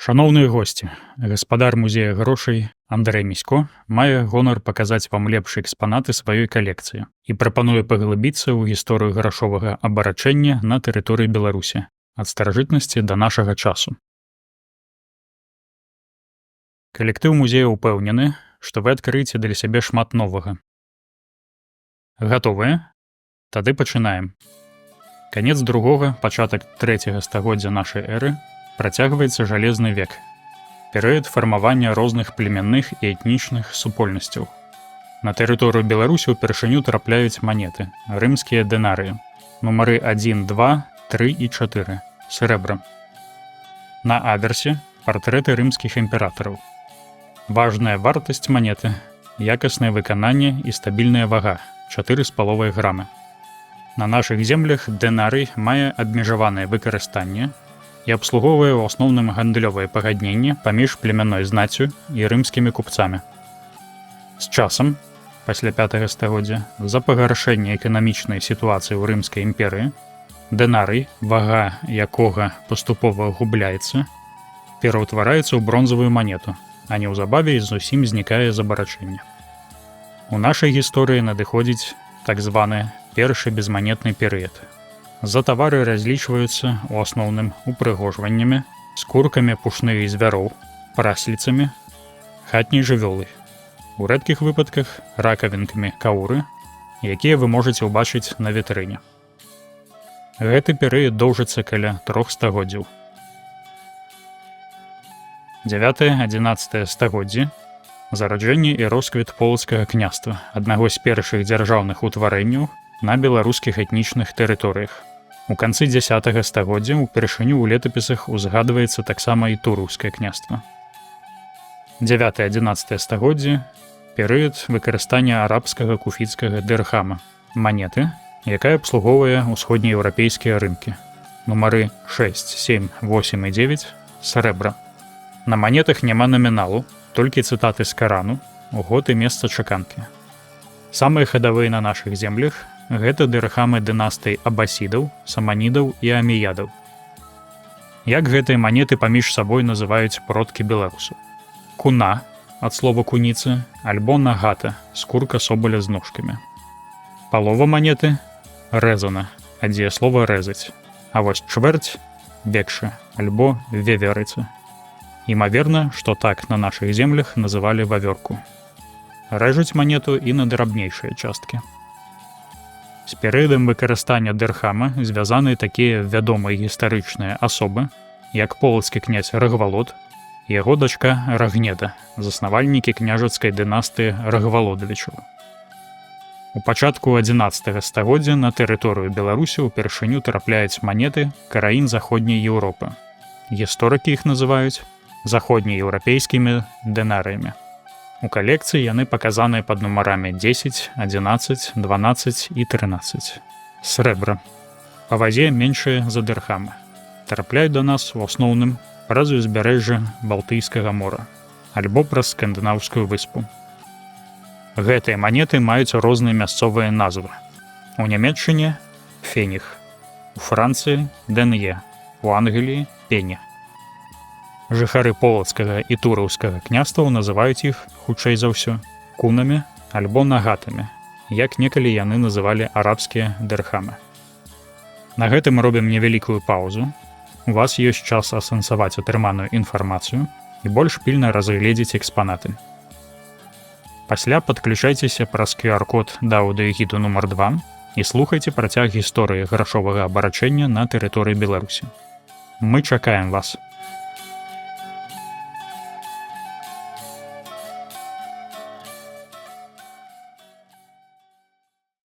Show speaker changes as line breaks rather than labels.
Шаноўныя госці, гаспадар музея грошай Андрэй Місько мае гонар паказаць вам лепшыя экспанаты сваёй калекцыі і прапануе паглыбіцца ў гісторыю грашовага абарачэння на тэрыторыі Беларусі ад старажытнасці да нашага часу. Калектыў музея ўпэўнены, што вы адкрыеце для сябе шмат новага. Гатовыя? Тады пачынаем. Канец другога, пачатак 3-го стагоддзя нашай эры працягваецца жалезны век, перыяд фармавання розных племянных і этнічных супольнасцяў. На тэрыторыю Беларусі ўпершыню трапляюць манеты, рымскія дэнарыі, нумары 1, 2, 3 і 4, срэбра. На аверсе партрэты рымскіх імператараў. Важная вартасць манеты, якаснае выкананне і стабільная вага 4,5 грамы. На нашых землях дэнарый мае абмежаванае выкарыстанне і абслугоўвае ў асноўным гандлёвае пагадненне паміж племянной знаццю і рымскімі купцамі. З часам, пасля 5-го стагоддзя, з-за пагаршэння эканамічнай сітуацыі ў рымскай імперыі, дэнарый, вага якога паступова губляецца, пераўтвараецца ў бронзавую манету, а неўзабаве зусім знікае з абарачэння. У нашай гісторыі надыходзіць так званы першы безманетны перыяд. За тавары разлічваюцца ў асноўным упрыгожваннямі, скуркамі пушных звяроў, прасліцамі, хатняй жывёлы. У рэдкіх выпадках ракавінкамі кауры, якія вы можаце ўбачыць на вітрыне. Гэты перыяд доўжыцца каля 3 стагоддзяў. 9-11 стагоддзі зараджэнне і росквіт полацкага княства, аднаго з першых дзяржаўных утварэнняў на беларускіх этнічных тэрыторыях. У канцы 10-го стагоддзя ўпершыню ў летапісах узгадваецца таксама і тураўскае княства. 9-11 стагоддзі перыяд выкарыстання арабскага куфіцкага дырхама, манеты, якая абслугоўвае ўсходнееўрапейскія рынкі. Нумары 6, 7, 8 і 9 срэбра. На манетах няма наміналу, толькі цытаты з Карану, год і месца чаканкі. Самыя хадавыя на нашых землях гэта дырхамы дынастый абасідаў, саманідаў і аміядаў. Як гэтыя манеты паміж сабой называюць продкі беларусаў? Куна, ад слова куніцы, альбо нагата, скурка собаля з ножкамі. Палова манеты рэзана, ад дзеяслова рэзаць, а вось чвэрць векша, альбо веверыца. Імаверна, што так на нашых землях называлі вавёрку. Рэжуць манету і на драбнейшыя часткі. З перыядам выкарыстання дырхама звязаны такія вядомыя гістарычныя асобы, як полацкі князь Рагвалод і яго дачка Рагнеда, заснавальнікі княжацкай дынастыі Рагвалодавічаў. У пачатку 11-го стагоддзя на тэрыторыю Беларусі ўпершыню трапляюць манеты краін заходняй Еўропы. Гісторыкі іх называюць заходнееўрапейскімі дэнарыямі. У калекцыі яны паказаныя пад нумарамі 10, 11, 12 і 13. Срэбра. Па вазе меншыя за дырхамы. Трапляюць да нас у асноўным праз узбярэжжа Балтыйскага мора альбо праз скандынаўскую выспу. Гэтыя манеты маюць розныя мясцовыя назвы. У Нямецчыне – феніх, у Францыі – дэн'е, у Англіі – пеня. Жыхары полацкага і тураўскага княстваў называюць іх, хутчэй за ўсё, кунамі альбо нагатамі, як некалі яны называлі арабскія дырхамы. На гэтым робім невялікую паўзу. У вас ёсць час асэнсаваць атрыманую інфармацыю і больш пільна разгледзець экспанаты. Пасля падключайцеся праз QR-код да аўдыёгіду нумар 2 і слухайце працяг гісторыі грашовага абарачэння на тэрыторыі Беларусі. Мы чакаем вас!